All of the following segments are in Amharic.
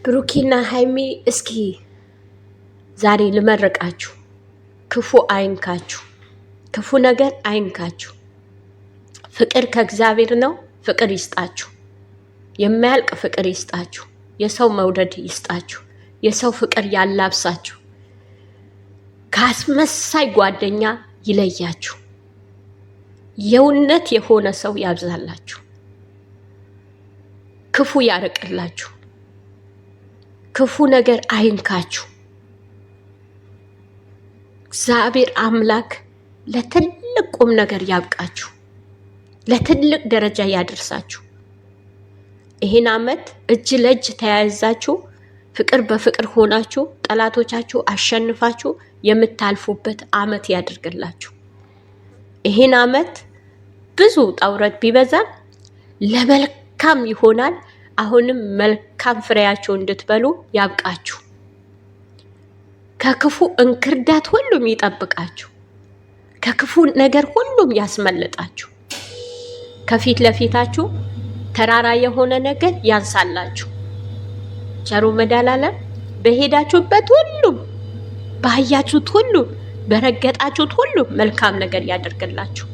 ብሩኪና ሃይሚ እስኪ ዛሬ ልመርቃችሁ። ክፉ አይንካችሁ፣ ክፉ ነገር አይንካችሁ። ፍቅር ከእግዚአብሔር ነው። ፍቅር ይስጣችሁ፣ የማያልቅ ፍቅር ይስጣችሁ፣ የሰው መውደድ ይስጣችሁ፣ የሰው ፍቅር ያላብሳችሁ፣ ከአስመሳይ ጓደኛ ይለያችሁ፣ የእውነት የሆነ ሰው ያብዛላችሁ፣ ክፉ ያርቅላችሁ፣ ክፉ ነገር አይንካችሁ። እግዚአብሔር አምላክ ለትልቅ ቁም ነገር ያብቃችሁ፣ ለትልቅ ደረጃ ያደርሳችሁ። ይሄን ዓመት እጅ ለእጅ ተያይዛችሁ ፍቅር በፍቅር ሆናችሁ ጠላቶቻችሁ አሸንፋችሁ የምታልፉበት ዓመት ያድርግላችሁ። ይሄን ዓመት ብዙ ጣውረት ቢበዛም ለመልካም ይሆናል። አሁንም መልካም ፍሬያችሁ እንድትበሉ ያብቃችሁ። ከክፉ እንክርዳት ሁሉም ይጠብቃችሁ፣ ከክፉ ነገር ሁሉም ያስመልጣችሁ። ከፊት ለፊታችሁ ተራራ የሆነ ነገር ያንሳላችሁ። ቸሩ መድኃኔዓለም በሄዳችሁበት ሁሉም፣ ባያችሁት ሁሉ፣ በረገጣችሁት ሁሉ መልካም ነገር ያደርግላችሁ፣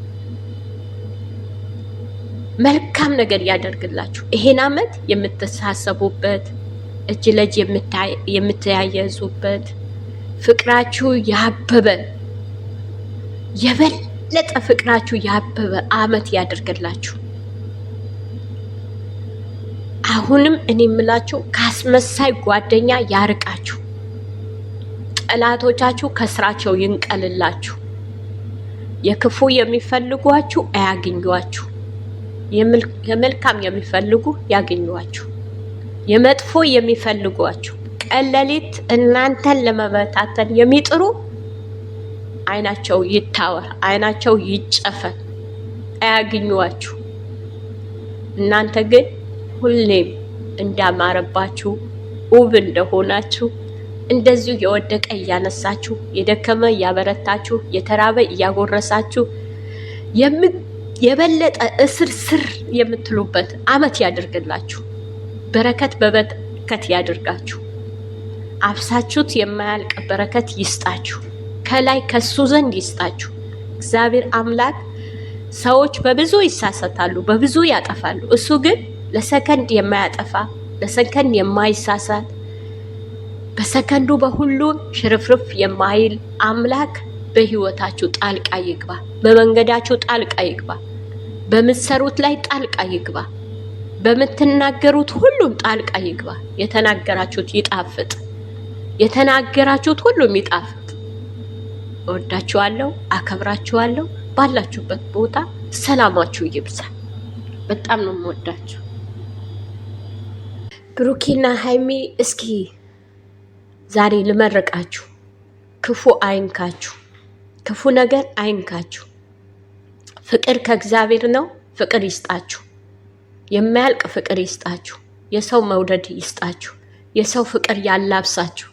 መልካም ነገር ያደርግላችሁ። ይሄን ዓመት የምትሳሰቡበት፣ እጅ ለእጅ የምትያየዙበት፣ ፍቅራችሁ ያበበ፣ የበለጠ ፍቅራችሁ ያበበ ዓመት ያደርግላችሁ። አሁንም እኔ የምላችሁ ከአስመሳይ ጓደኛ ያርቃችሁ፣ ጠላቶቻችሁ ከስራቸው ይንቀልላችሁ፣ የክፉ የሚፈልጓችሁ አያገኟችሁ፣ የመልካም የሚፈልጉ ያገኟችሁ፣ የመጥፎ የሚፈልጓችሁ ቀን ሌሊት እናንተን ለመበታተን የሚጥሩ አይናቸው ይታወር፣ አይናቸው ይጨፈን፣ አያገኟችሁ። እናንተ ግን ሁሌም እንዳማረባችሁ ውብ እንደሆናችሁ እንደዚሁ የወደቀ እያነሳችሁ፣ የደከመ እያበረታችሁ፣ የተራበ እያጎረሳችሁ የበለጠ እስር ስር የምትሉበት ዓመት ያድርግላችሁ። በረከት በበረከት ያድርጋችሁ። አብሳችሁት የማያልቅ በረከት ይስጣችሁ። ከላይ ከሱ ዘንድ ይስጣችሁ። እግዚአብሔር አምላክ ሰዎች በብዙ ይሳሳታሉ፣ በብዙ ያጠፋሉ። እሱ ግን ለሰከንድ የማያጠፋ፣ ለሰከንድ የማይሳሳት፣ በሰከንዱ በሁሉም ሽርፍርፍ የማይል አምላክ በህይወታችሁ ጣልቃ ይግባ። በመንገዳችሁ ጣልቃ ይግባ። በምትሰሩት ላይ ጣልቃ ይግባ። በምትናገሩት ሁሉም ጣልቃ ይግባ። የተናገራችሁት ይጣፍጥ። የተናገራችሁት ሁሉም ይጣፍጥ። እወዳችኋለሁ፣ አከብራችኋለሁ። ባላችሁበት ቦታ ሰላማችሁ ይብዛ። በጣም ነው የምወዳችሁ። ብሩኪና ሃይሚ እስኪ ዛሬ ልመርቃችሁ። ክፉ አይንካችሁ፣ ክፉ ነገር አይንካችሁ። ፍቅር ከእግዚአብሔር ነው። ፍቅር ይስጣችሁ፣ የማያልቅ ፍቅር ይስጣችሁ፣ የሰው መውደድ ይስጣችሁ፣ የሰው ፍቅር ያላብሳችሁ፣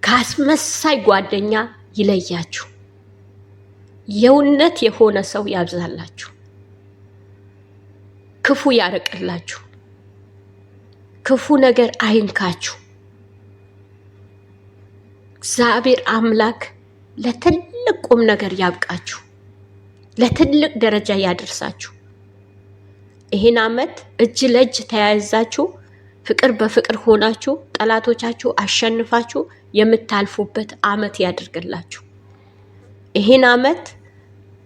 ከአስመሳይ ጓደኛ ይለያችሁ፣ የእውነት የሆነ ሰው ያብዛላችሁ፣ ክፉ ያርቅላችሁ፣ ክፉ ነገር አይንካችሁ። እግዚአብሔር አምላክ ለትልቅ ቁም ነገር ያብቃችሁ፣ ለትልቅ ደረጃ ያደርሳችሁ። ይሄን ዓመት እጅ ለእጅ ተያይዛችሁ ፍቅር በፍቅር ሆናችሁ ጠላቶቻችሁ አሸንፋችሁ የምታልፉበት ዓመት ያድርግላችሁ። ይሄን ዓመት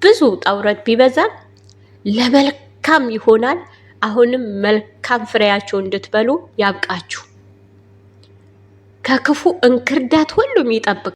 ብዙ ጣውረት ቢበዛም ለመልካም ይሆናል። አሁንም መልካም ፍሬያችሁ እንድትበሉ ያብቃችሁ። ከክፉ እንክርዳት ሁሉም ይጠብቅ።